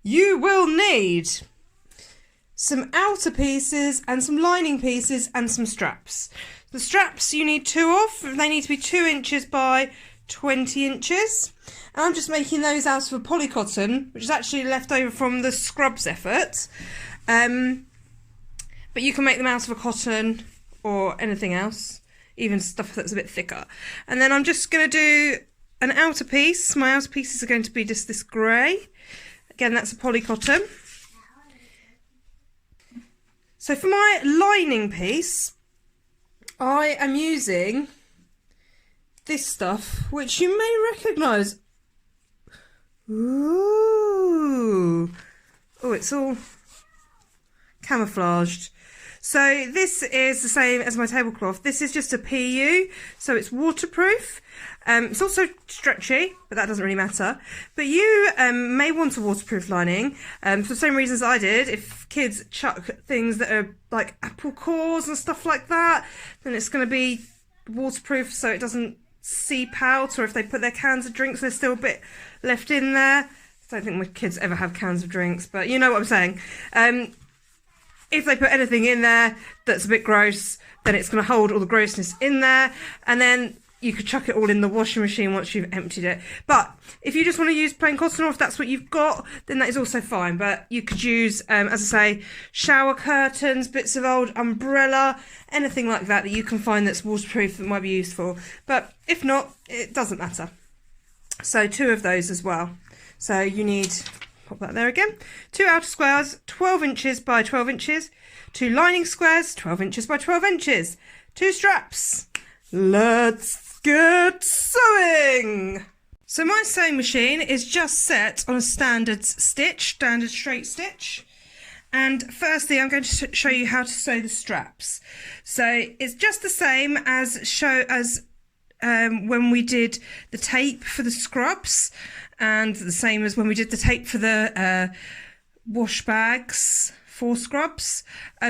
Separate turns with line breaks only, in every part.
you will need some outer pieces and some lining pieces and some straps. The straps you need 2 of. They need to be 2 inches by 20 inches. And I'm just making those out of a polycotton, which is actually left over from the scrubs effort. But you can make them out of a cotton or anything else, even stuff that's a bit thicker. And then I'm just going to do an outer piece. My outer pieces are going to be just this grey. Again, that's a polycotton. So for my lining piece, I am using this stuff, which you may recognise. Ooh. Oh, it's all camouflaged. So this is the same as my tablecloth. This is just a PU, so it's waterproof. It's also stretchy, but that doesn't really matter. But you may want a waterproof lining for the same reasons I did. If kids chuck things that are like apple cores and stuff like that, then it's going to be waterproof so it doesn't seep out, or if they put their cans of drinks, there's still a bit left in there. I don't think my kids ever have cans of drinks, but you know what I'm saying. If they put anything in there that's a bit gross, then it's going to hold all the grossness in there, and then you could chuck it all in the washing machine once you've emptied it. But if you just want to use plain cotton, or if that's what you've got, then that is also fine. But you could use, as I say, shower curtains, bits of old umbrella, anything like that that you can find that's waterproof that might be useful. But if not, it doesn't matter. So 2 of those as well. So you need, pop that there again, 2 outer squares, 12 inches by 12 inches, 2 lining squares, 12 inches by 12 inches, 2 straps. Let's get sewing! So my sewing machine is just set on a standard straight stitch. And firstly, I'm going to show you how to sew the straps. So it's just the same as when we did the tape for the scrubs, and the same as when we did the tape for the wash bags for scrubs.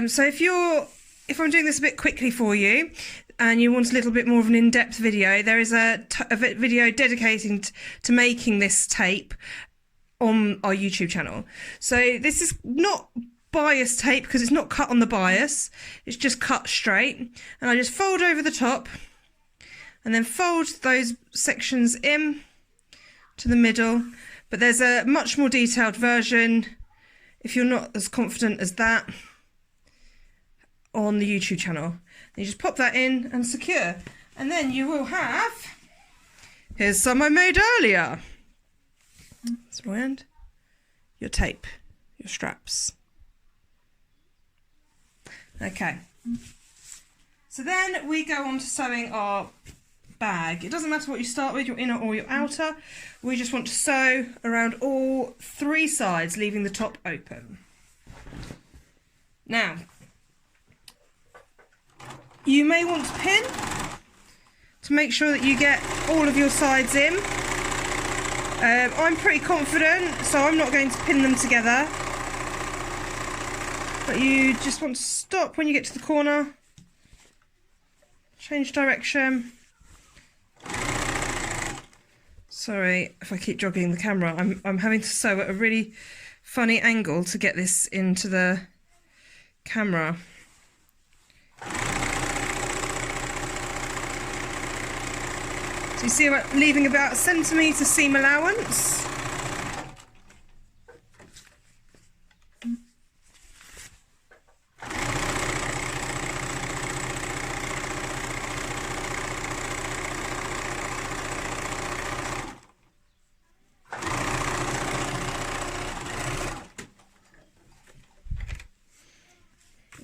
So if I'm doing this a bit quickly for you, and you want a little bit more of an in-depth video, there is a video dedicated to making this tape on our YouTube channel. So this is not bias tape because it's not cut on the bias, it's just cut straight. And I just fold over the top and then fold those sections in to the middle. But there's a much more detailed version, if you're not as confident as that, on the YouTube channel. You just pop that in and secure, and then you will have, here's some I made earlier. That's my end. Your tape, your straps. Okay. So then we go on to sewing our bag. It doesn't matter what you start with, your inner or your outer. We just want to sew around all 3 sides, leaving the top open. Now, you may want to pin to make sure that you get all of your sides in. I'm pretty confident, so I'm not going to pin them together. But you just want to stop when you get to the corner, change direction. Sorry if I keep jogging the camera, I'm having to sew at a really funny angle to get this into the camera. So you see I'm leaving about a centimetre seam allowance.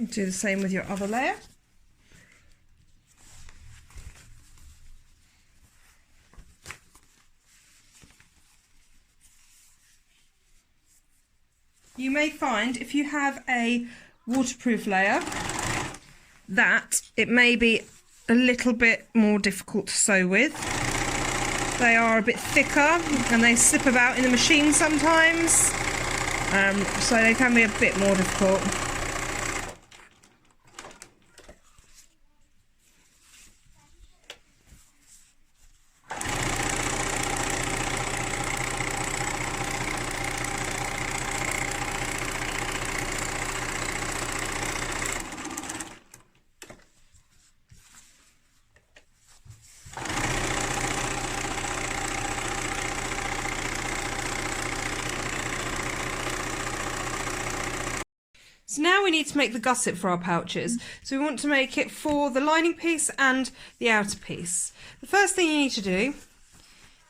Do the same with your other layer. You may find if you have a waterproof layer that it may be a little bit more difficult to sew with. They are a bit thicker and they slip about in the machine sometimes, so they can be a bit more difficult. So now we need to make the gusset for our pouches. So we want to make it for the lining piece and the outer piece. The first thing you need to do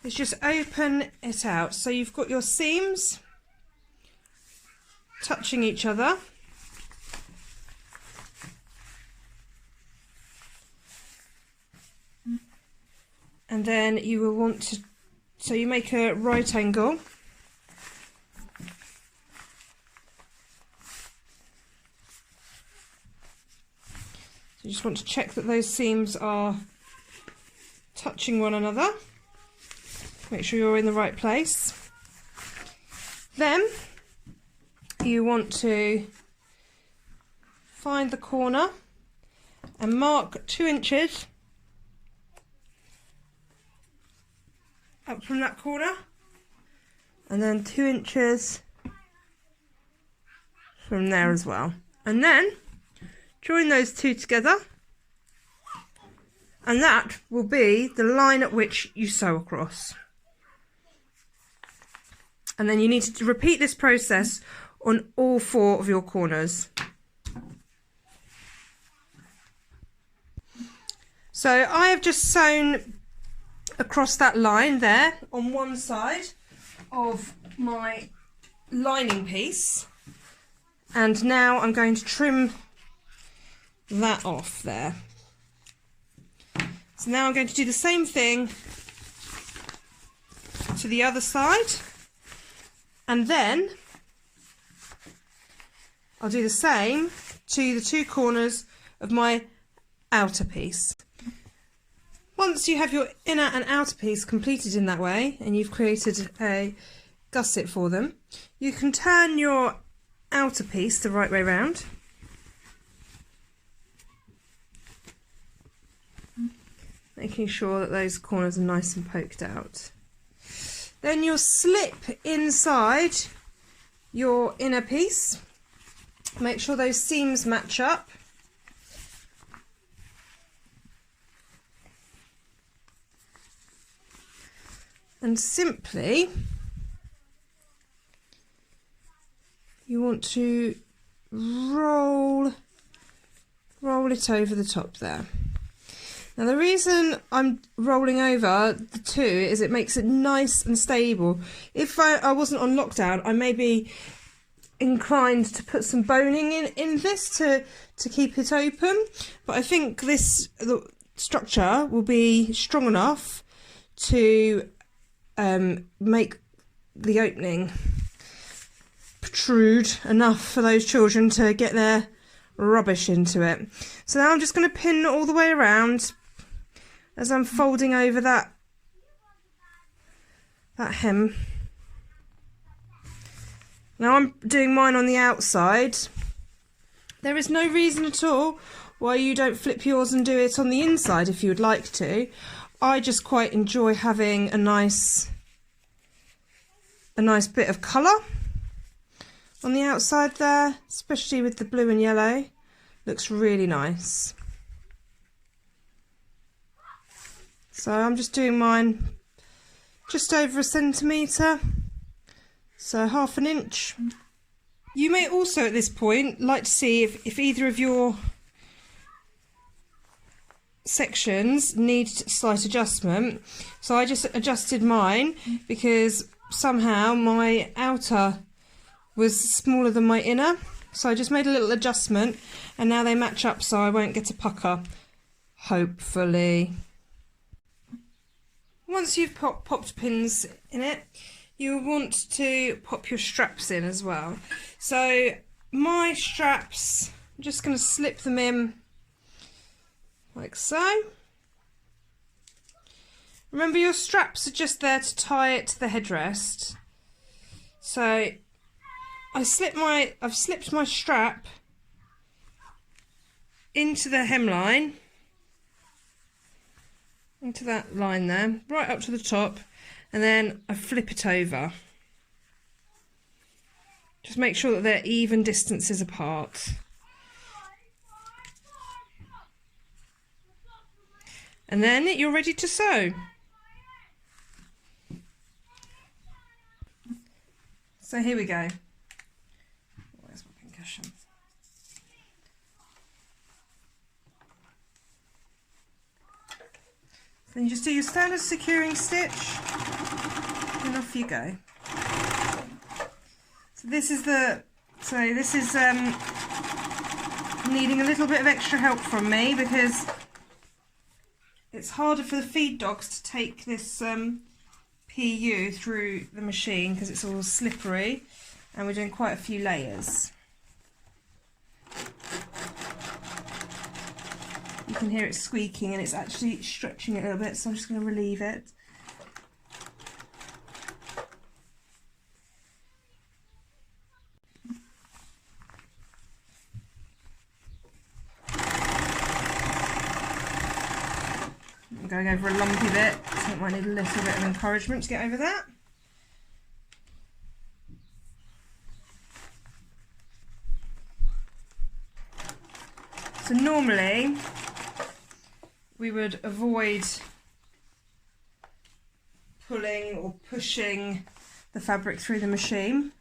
is just open it out. So you've got your seams touching each other. And then you will want to, so you make a right angle. So you just want to check that those seams are touching one another. Make sure you're in the right place. Then you want to find the corner and mark 2 inches up from that corner, and then 2 inches from there as well. And then join those two together, and that will be the line at which you sew across. And then you need to repeat this process on all 4 of your corners. So I have just sewn across that line there on one side of my lining piece, and now I'm going to trim that off there. So now I'm going to do the same thing to the other side, and then I'll do the same to the 2 corners of my outer piece. Once you have your inner and outer piece completed in that way, and you've created a gusset for them, you can turn your outer piece the right way round. Making sure that those corners are nice and poked out. Then you'll slip inside your inner piece. Make sure those seams match up. And simply, you want to roll it over the top there. Now the reason I'm rolling over the 2 is it makes it nice and stable. If I wasn't on lockdown, I may be inclined to put some boning in this to keep it open, but I think the structure will be strong enough to make the opening protrude enough for those children to get their rubbish into it. So now I'm just going to pin all the way around as I'm folding over that hem. Now I'm doing mine on the outside. There is no reason at all why you don't flip yours and do it on the inside if you would like to. I just quite enjoy having a nice bit of colour on the outside there, especially with the blue and yellow. Looks really nice. So I'm just doing mine just over 1 centimetre, so 1/2 inch. You may also at this point like to see if either of your sections need slight adjustment. So I just adjusted mine because somehow my outer was smaller than my inner, so I just made a little adjustment, and now they match up, so I won't get a pucker, hopefully. Once you've popped pins in it, you want to pop your straps in as well. So my straps, I'm just going to slip them in like so. Remember, your straps are just there to tie it to the headrest. So I've slipped my strap into the hemline, into that line there, right up to the top, and then I flip it over. Just make sure that they're even distances apart. And then you're ready to sew. So here we go. Where's my concussion? Then you just do your standard securing stitch and off you go. So this is needing a little bit of extra help from me because it's harder for the feed dogs to take this PU through the machine because it's all slippery and we're doing quite a few layers. You can hear it squeaking and it's actually stretching it a little bit, so I'm just going to relieve it. I'm going over a lumpy bit, so it might need a little bit of encouragement to get over that. So normally we would avoid pulling or pushing the fabric through the machine,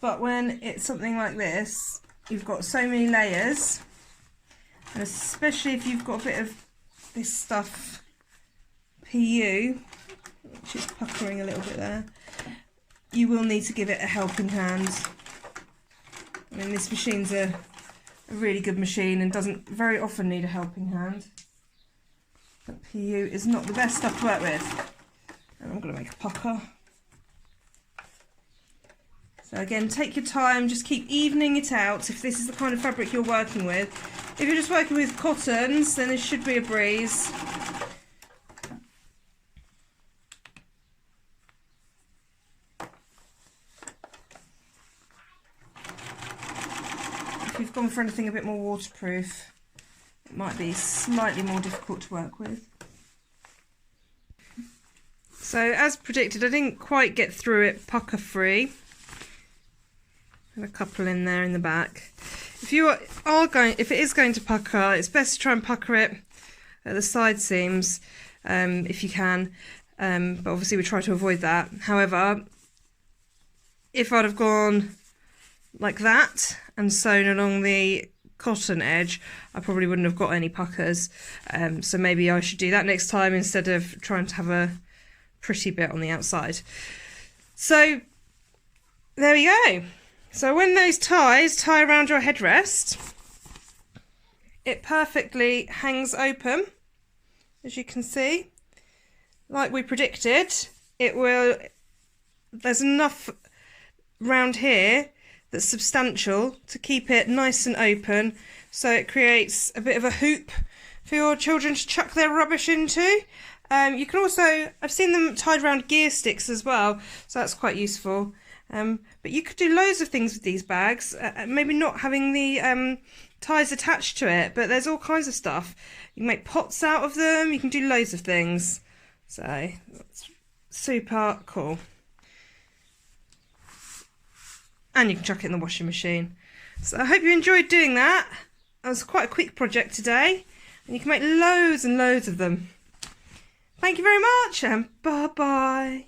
but when it's something like this, you've got so many layers, and especially if you've got a bit of this stuff PU, which is puckering a little bit there, you will need to give it a helping hand. I mean, this machine's a really good machine and doesn't very often need a helping hand. But PU is not the best stuff to work with. And I'm going to make a pucker. So again, take your time, just keep evening it out if this is the kind of fabric you're working with. If you're just working with cottons, then this should be a breeze. If you've gone for anything a bit more waterproof, it might be slightly more difficult to work with. So as predicted, I didn't quite get through it pucker free. And a couple in there in the back. If it is going to pucker, it's best to try and pucker it at the side seams if you can. But obviously we try to avoid that. However, if I'd have gone like that and sewn along the cotton edge, I probably wouldn't have got any puckers. So maybe I should do that next time instead of trying to have a pretty bit on the outside. So there we go. So when those ties tie around your headrest, it perfectly hangs open, as you can see. Like we predicted, there's enough round here that's substantial to keep it nice and open, so it creates a bit of a hoop for your children to chuck their rubbish into. You can also, I've seen them tied around gear sticks as well, so that's quite useful. But you could do loads of things with these bags, maybe not having the ties attached to it, but there's all kinds of stuff. You can make pots out of them, you can do loads of things. So that's super cool. And you can chuck it in the washing machine. So I hope you enjoyed doing that. It was quite a quick project today, and you can make loads and loads of them. Thank you very much, and bye-bye.